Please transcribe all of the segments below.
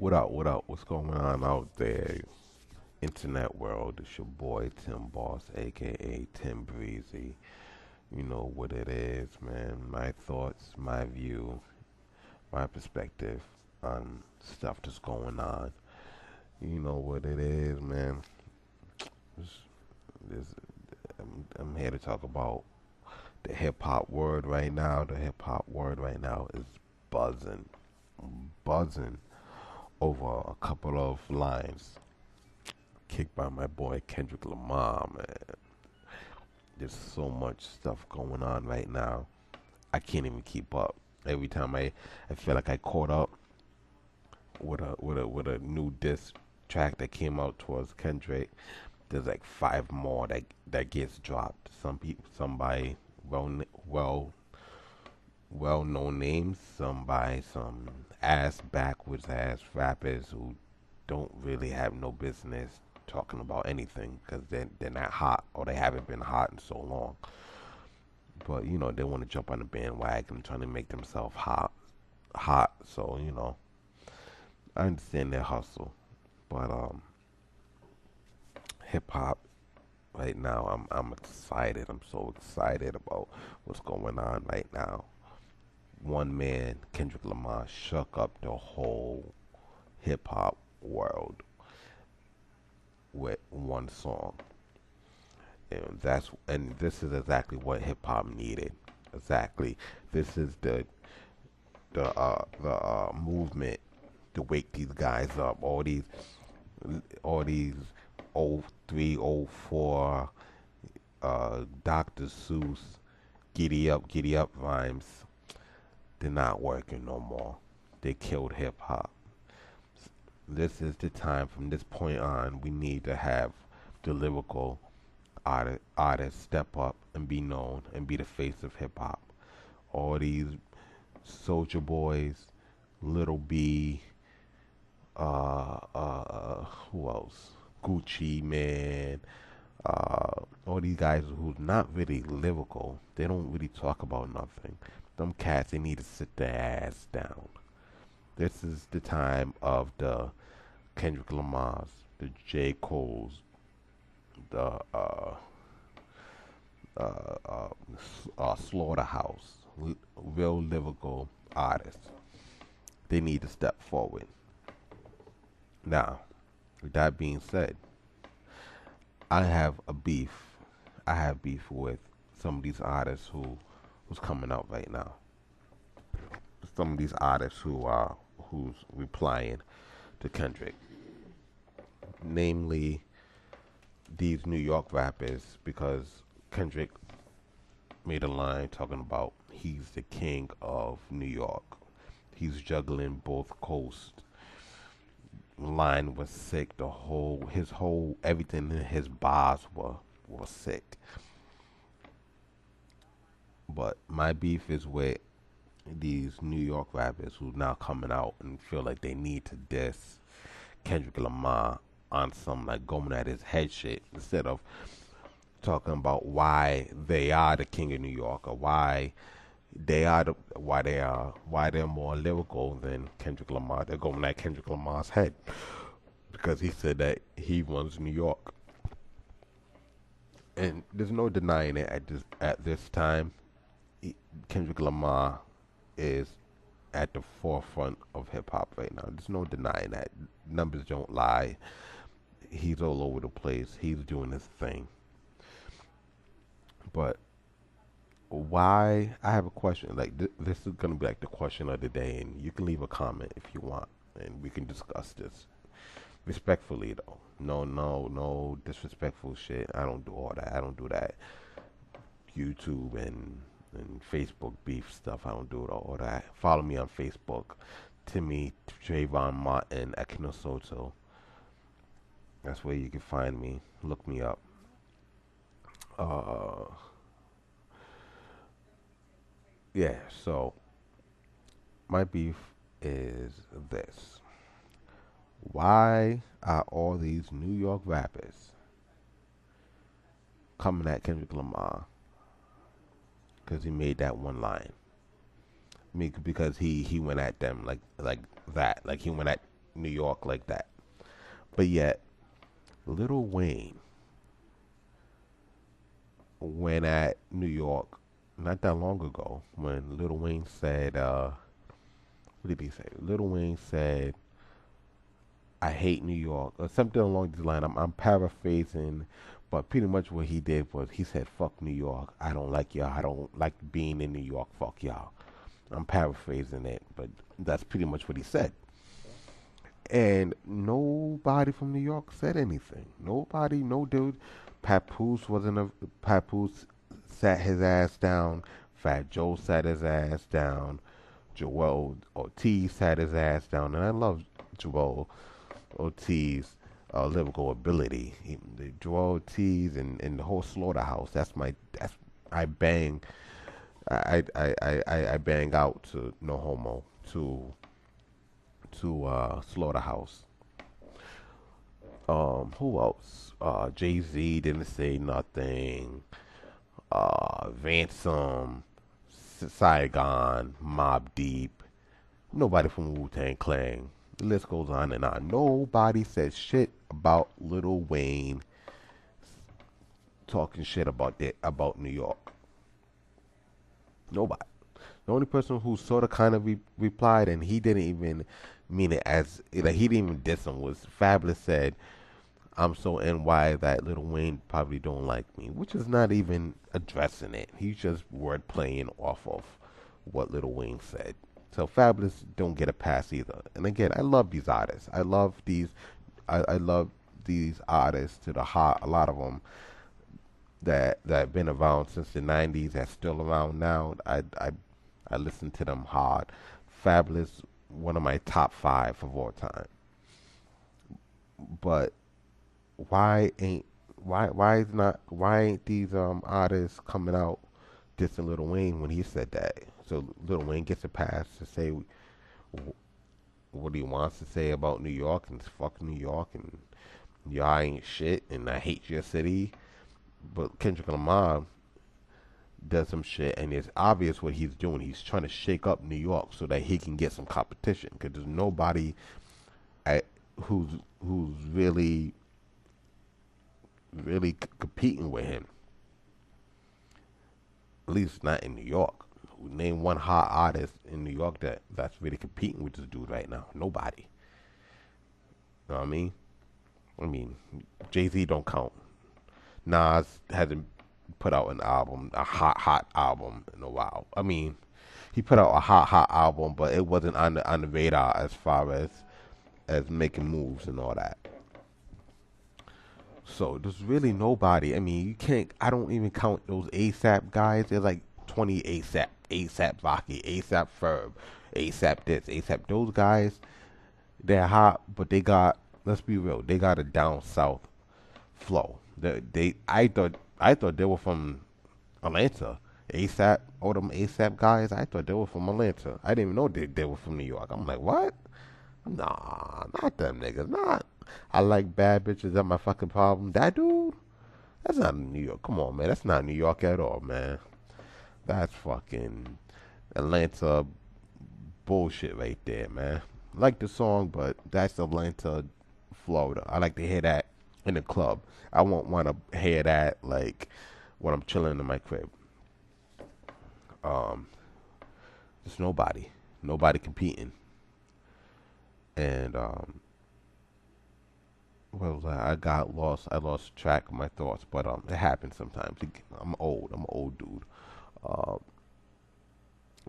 What up? What up? What's going on out there? Internet world. It's your boy Tim Boss, aka Tim Breezy. You know what it is, man. My thoughts, my view, my perspective on stuff that's going on. You know what it is, man. This, this, I'm here to talk about the hip hop word right now. The hip hop word right now is buzzing, buzzing over a couple of lines kicked by my boy Kendrick Lamar, man. There's so much stuff going on right now. I can't even keep up. Every time I feel like I caught up with a new diss track that came out towards Kendrick. There's like five more that gets dropped. Some by well well known names, some by some ass backwards ass rappers who don't really have no business talking about anything because they're not hot or they haven't been hot in so long. But they want to jump on the bandwagon, trying to make themselves hot. So I understand their hustle, but hip hop right now, I'm excited. I'm so excited about what's going on right now. One man, Kendrick Lamar, shook up the whole hip hop world with one song. And this is exactly what hip hop needed. Exactly. This is the movement to wake these guys up. All these '03, '04 Dr. Seuss giddy up rhymes. They're not working no more. They killed hip hop. This is the time. From this point on, we need to have the lyrical artists step up and be known and be the face of hip hop. All these Soldier Boys, Little B, who else? Gucci Man, all these guys who's not really lyrical. They don't really talk about nothing. Them cats, they need to sit their ass down. This is the time of the Kendrick Lamar's, the J. Cole's, the Slaughterhouse, real lyrical artists. They need to step forward. Now, with that being said, I have a beef. I have beef with some of these artists who's coming out right now. Some of these artists who's replying to Kendrick, namely these New York rappers, because Kendrick made a line talking about he's the king of New York. He's juggling both coasts. Line was sick. His whole everything in his bars were sick. But my beef is with these New York rappers who now coming out and feel like they need to diss Kendrick Lamar on some like going at his head shit instead of talking about why they are the king of New York or why they're more lyrical than Kendrick Lamar. They're going at Kendrick Lamar's head because he said that he runs New York, and there's no denying it at this time. Kendrick Lamar is at the forefront of hip hop right now. There's no denying that. Numbers don't lie. He's all over the place. He's doing his thing. But why? I have a question. Like this is gonna be like the question of the day, and you can leave a comment if you want, and we can discuss this respectfully though. No disrespectful shit. I don't do all that. I don't do that. YouTube and Facebook beef stuff. I don't do all that. Follow me on Facebook, Timmy Trayvon Martin Ekino Soto. That's where you can find me. Look me up. Uh, yeah. So my beef is this: why are all these New York rappers coming at Kendrick Lamar because he made that one line? I mean, because he went at them like that. Like he went at New York like that. But yet, Lil Wayne went at New York not that long ago when Lil Wayne said, what did he say? Lil Wayne said, I hate New York, or something along this line. I'm paraphrasing, but pretty much what he did was he said, fuck New York. I don't like y'all. I don't like being in New York. Fuck y'all. I'm paraphrasing it, but that's pretty much what he said. And nobody from New York said anything. Nobody, no dude. Papoose wasn't a Papoose sat his ass down. Fat Joe sat his ass down. Joel Ortiz sat his ass down, and I love Joel Ortiz lyrical ability. The Joel Ortiz and the whole Slaughterhouse. That's I bang I bang out to No Homo to Slaughterhouse. Who else? Jay-Z didn't say nothing. Ransom, Saigon, Mob Deep. Nobody from Wu-Tang Clan. The list goes on and on. Nobody said shit about Lil Wayne talking shit about New York. Nobody. The only person who sort of kind of replied, and he didn't even mean it as like he didn't even diss him, was Fabulous said, "I'm so NY that Lil Wayne probably don't like me," which is not even addressing it. He's just word playing off of what Lil Wayne said. So Fabulous don't get a pass either. And again, I love these artists. I love these artists to the heart. A lot of them that have been around since the '90s, that's still around now. I listen to them hard. Fabulous, one of my top 5 of all time. But why ain't these artists coming out dissing Lil Wayne when he said that? So Lil Wayne gets a pass to say what he wants to say about New York and fuck New York and y'all ain't shit and I hate your city. But Kendrick Lamar does some shit, and it's obvious what he's doing. He's trying to shake up New York so that he can get some competition. Because there's nobody who's really competing with him. At least not in New York. Name one hot artist in New York that's really competing with this dude right now. Nobody. You know what I mean? Jay-Z don't count. Nas hasn't put out an album, a hot album in a while. He put out a hot album, but it wasn't on the radar as far as making moves and all that. So there's really nobody. You can't. I don't even count those ASAP guys. There's like 20 ASAP Rocky, ASAP Ferb, ASAP this, ASAP those guys. They're hot, but they got. Let's be real. They got a down south flow. I thought they were from Atlanta. ASAP, all them ASAP guys, I thought they were from Atlanta. I didn't even know they were from New York. I'm like, what? Nah, not them niggas. Not. I like bad bitches. That's my fucking problem. That dude, that's not New York. Come on, man. That's not New York at all, man. That's fucking Atlanta bullshit right there, man. I like the song, but that's Atlanta, Florida. I like to hear that in the club. I won't want to hear that like when I'm chilling in my crib. There's nobody competing, and well, I got lost. I lost track of my thoughts, but it happens sometimes. I'm old. I'm an old dude. Uh,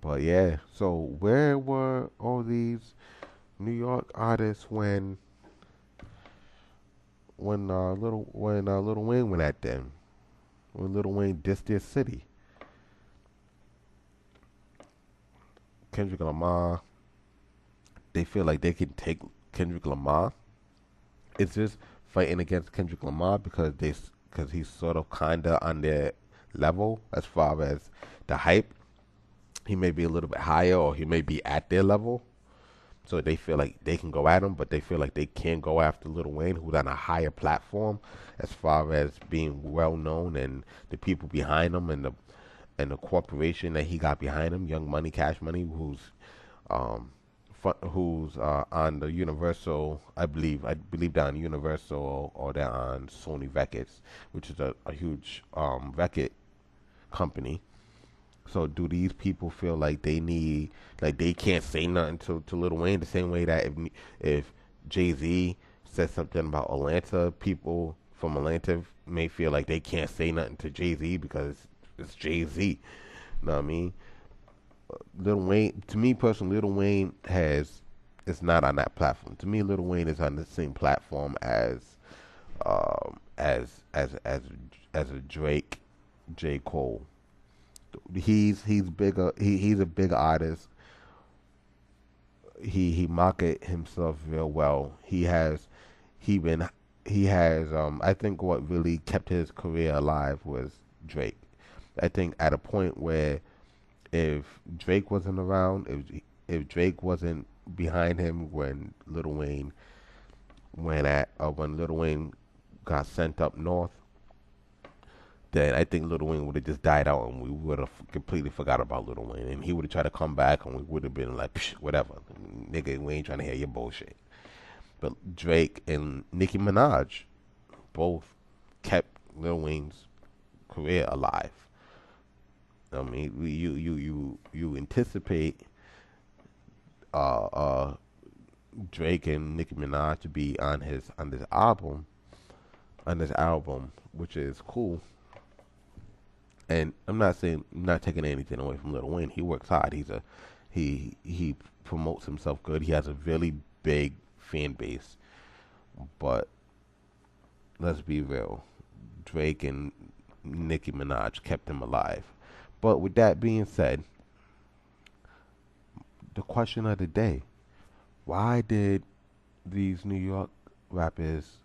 but yeah. So where were all these New York artists when Lil Wayne went at them? When Lil Wayne dissed their city? Kendrick Lamar. They feel like they can take Kendrick Lamar. It's just fighting against Kendrick Lamar because he's sort of kinda on their level as far as the hype. He may be a little bit higher, or he may be at their level. So they feel like they can go at him, but they feel like they can't go after Lil Wayne, who's on a higher platform as far as being well known, and the people behind him, and the corporation that he got behind him, Young Money, Cash Money, who's who's on the Universal, I believe they're on Universal or they're on Sony Records, which is a huge record company. So do these people feel like like they can't say nothing to Lil Wayne the same way that if Jay Z says something about Atlanta, people from Atlanta may feel like they can't say nothing to Jay Z because it's Jay Z. You know what I mean? Lil Wayne, to me personally, Lil Wayne has it's not on that platform. To me, Lil Wayne is on the same platform um, as as as as a Drake, J Cole. He's bigger. He's a big artist. He market himself real well. He been he has I think what really kept his career alive was Drake. I think at a point where if Drake wasn't around, if Drake wasn't behind him when when Lil Wayne got sent up north, then I think Lil Wayne would have just died out and we would have completely forgot about Lil Wayne. And he would have tried to come back and we would have been like, psh, whatever. Nigga, we ain't trying to hear your bullshit. But Drake and Nicki Minaj both kept Lil Wayne's career alive. I mean, you anticipate uh, uh, Drake and Nicki Minaj to be on this album, which is cool. And I'm not taking anything away from Lil Wayne. He works hard. He promotes himself good. He has a really big fan base. But let's be real, Drake and Nicki Minaj kept him alive. But with that being said, the question of the day: why did these New York rappers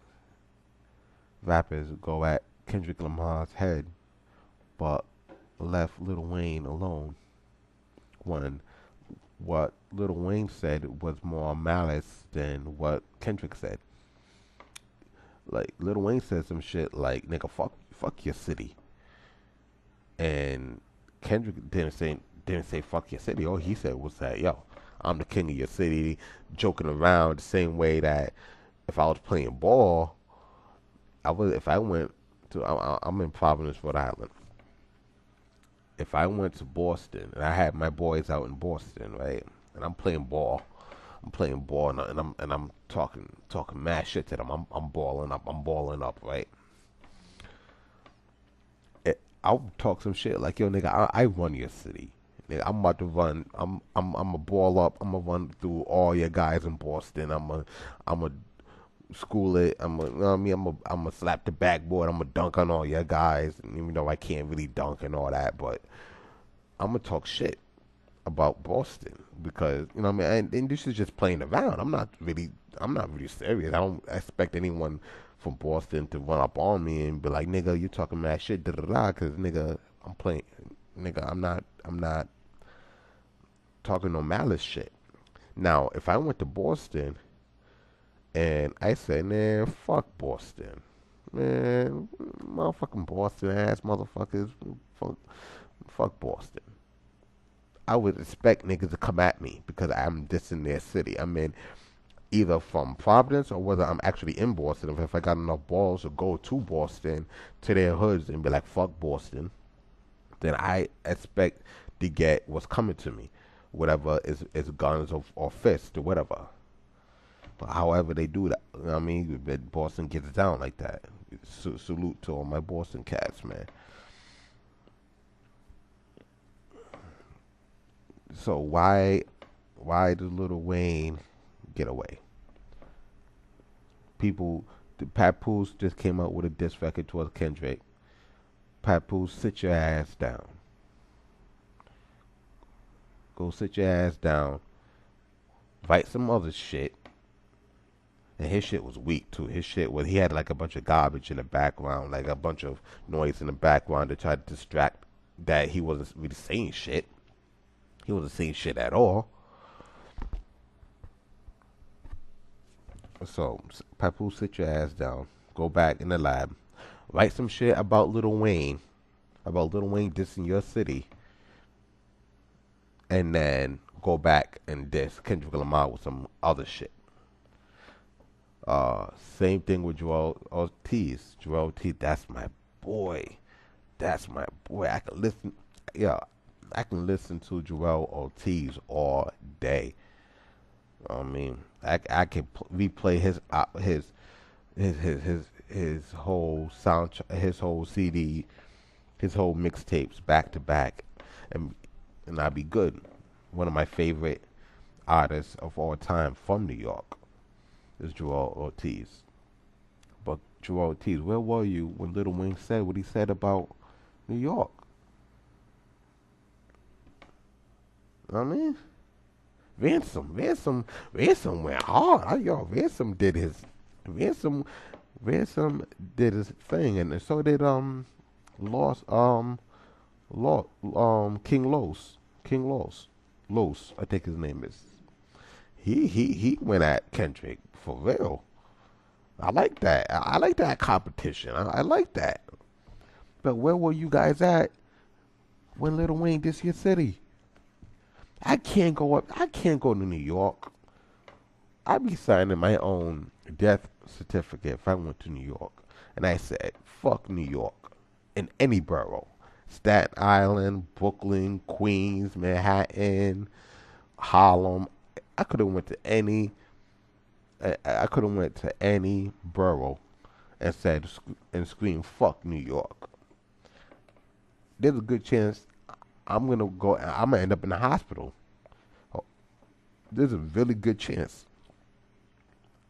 rappers go at Kendrick Lamar's head, but left Lil Wayne alone? When what Lil Wayne said was more malice than what Kendrick said. Like Lil Wayne said some shit like "nigga, fuck your city," and Kendrick didn't say "fuck your city." All he said was that, "Yo, I'm the king of your city," joking around the same way that if I was playing ball, I was if I went to I'm in Providence, Rhode Island. If I went to Boston and I had my boys out in Boston, right, and I'm playing ball, and I'm talking mad shit to them. I'm balling up, right. I'll talk some shit like, yo, nigga, I run your city. Nigga, I'm about to run. I'm a ball up. I'm gonna run through all your guys in Boston. I'm a school it. You know what I mean? I'm a slap the backboard. I'm a dunk on all your guys. And even though I can't really dunk and all that, but I'm gonna talk shit about Boston because you know what I mean. And this is just playing around. I'm not really serious. I don't expect anyone from Boston to run up on me and be like, nigga, you talking mad shit, da da da. Because nigga, I'm playing. Nigga, I'm not talking no malice shit. Now, if I went to Boston and I said, man, fuck Boston. Man, motherfucking Boston ass motherfuckers. Fuck, fuck Boston. I would expect niggas to come at me because I'm dissing their city. I mean, either from Providence or whether I'm actually in Boston. If I got enough balls to go to Boston, to their hoods and be like, fuck Boston, then I expect to get what's coming to me. Whatever is guns or fists or whatever. However they do that. You know what I mean? Boston gets down like that. Salute to all my Boston cats, man. So why did Lil Wayne get away? People, the Papoose just came out with a diss record towards Kendrick. Papoose, sit your ass down. Go sit your ass down. Write some other shit. And his shit was weak too. His shit was he had like a bunch of garbage in the background, like a bunch of noise in the background to try to distract that he wasn't really saying shit. He wasn't saying shit at all. So, Papoose, sit your ass down. Go back in the lab. Write some shit about Lil Wayne dissing your city, and then go back and diss Kendrick Lamar with some other shit. Same thing with Joel Ortiz. Joel Ortiz, that's my boy. That's my boy. I can listen. Yeah, I can listen to Joel Ortiz all day. I mean, I can replay his whole his whole CD, his whole mixtapes back to back, and I'd be good. One of my favorite artists of all time from New York is Joel Ortiz. But Joel Ortiz, where were you when Lil Wayne said what he said about New York? I mean, Ransom went hard. Ransom did his, Ransom, Ransom did his thing, and so did Lost King Los, I think his name is. He went at Kendrick for real. I like that. I like that competition. I like that. But where were you guys at when Lil Wayne dissed your city? I can't go up. I can't go to New York. I'd be signing my own death certificate if I went to New York. And I said, fuck New York. In any borough. Staten Island, Brooklyn, Queens, Manhattan, Harlem. I could have went to any. I could have went to any borough and said and screamed "fuck New York." There's a good chance I'm gonna go. I'm gonna end up in the hospital. Oh, there's a really good chance.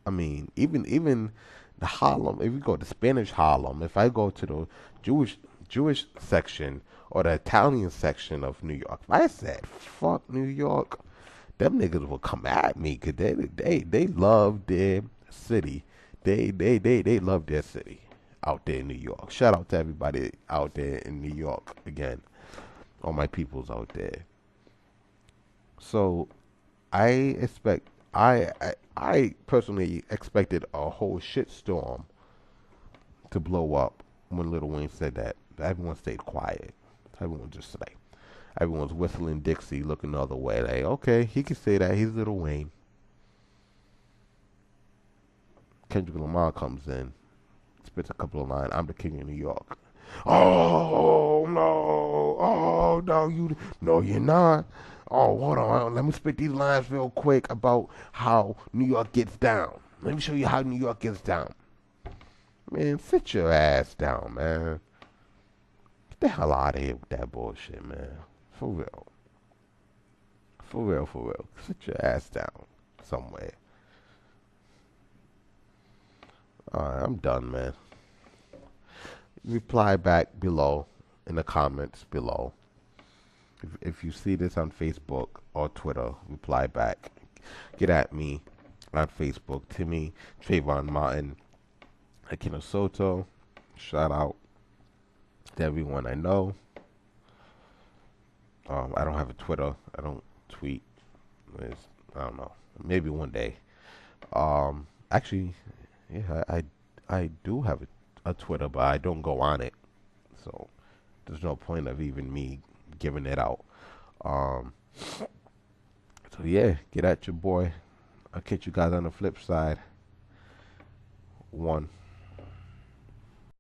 I mean, even the Harlem. If you go to Spanish Harlem, if I go to the Jewish section or the Italian section of New York, if I said "fuck New York," them niggas will come at me because they love their city. They love their city out there in New York. Shout out to everybody out there in New York again. All my peoples out there. So I personally expected a whole shitstorm to blow up when Lil Wayne said that. Everyone stayed quiet. Everyone just like everyone's whistling Dixie, looking the other way. Like, okay, he can say that. He's Lil Wayne. Kendrick Lamar comes in, spits a couple of lines. I'm the king of New York. Oh no! Oh no! No, you're not. Oh, hold on. Let me spit these lines real quick about how New York gets down. Let me show you how New York gets down. Man, sit your ass down, man. Get the hell out of here with that bullshit, man. For real. For real, for real. Sit your ass down somewhere. Alright, I'm done, man. Reply back below in the comments below. If you see this on Facebook or Twitter, reply back. Get at me on Facebook. Timmy, Trayvon Martin, Akina Soto. Shout out to everyone I know. I don't have a Twitter. I don't tweet. I don't know. Maybe one day. Actually, yeah, I do have a Twitter, but I don't go on it. So there's no point of even me giving it out. So yeah, get at your boy. I'll catch you guys on the flip side. One.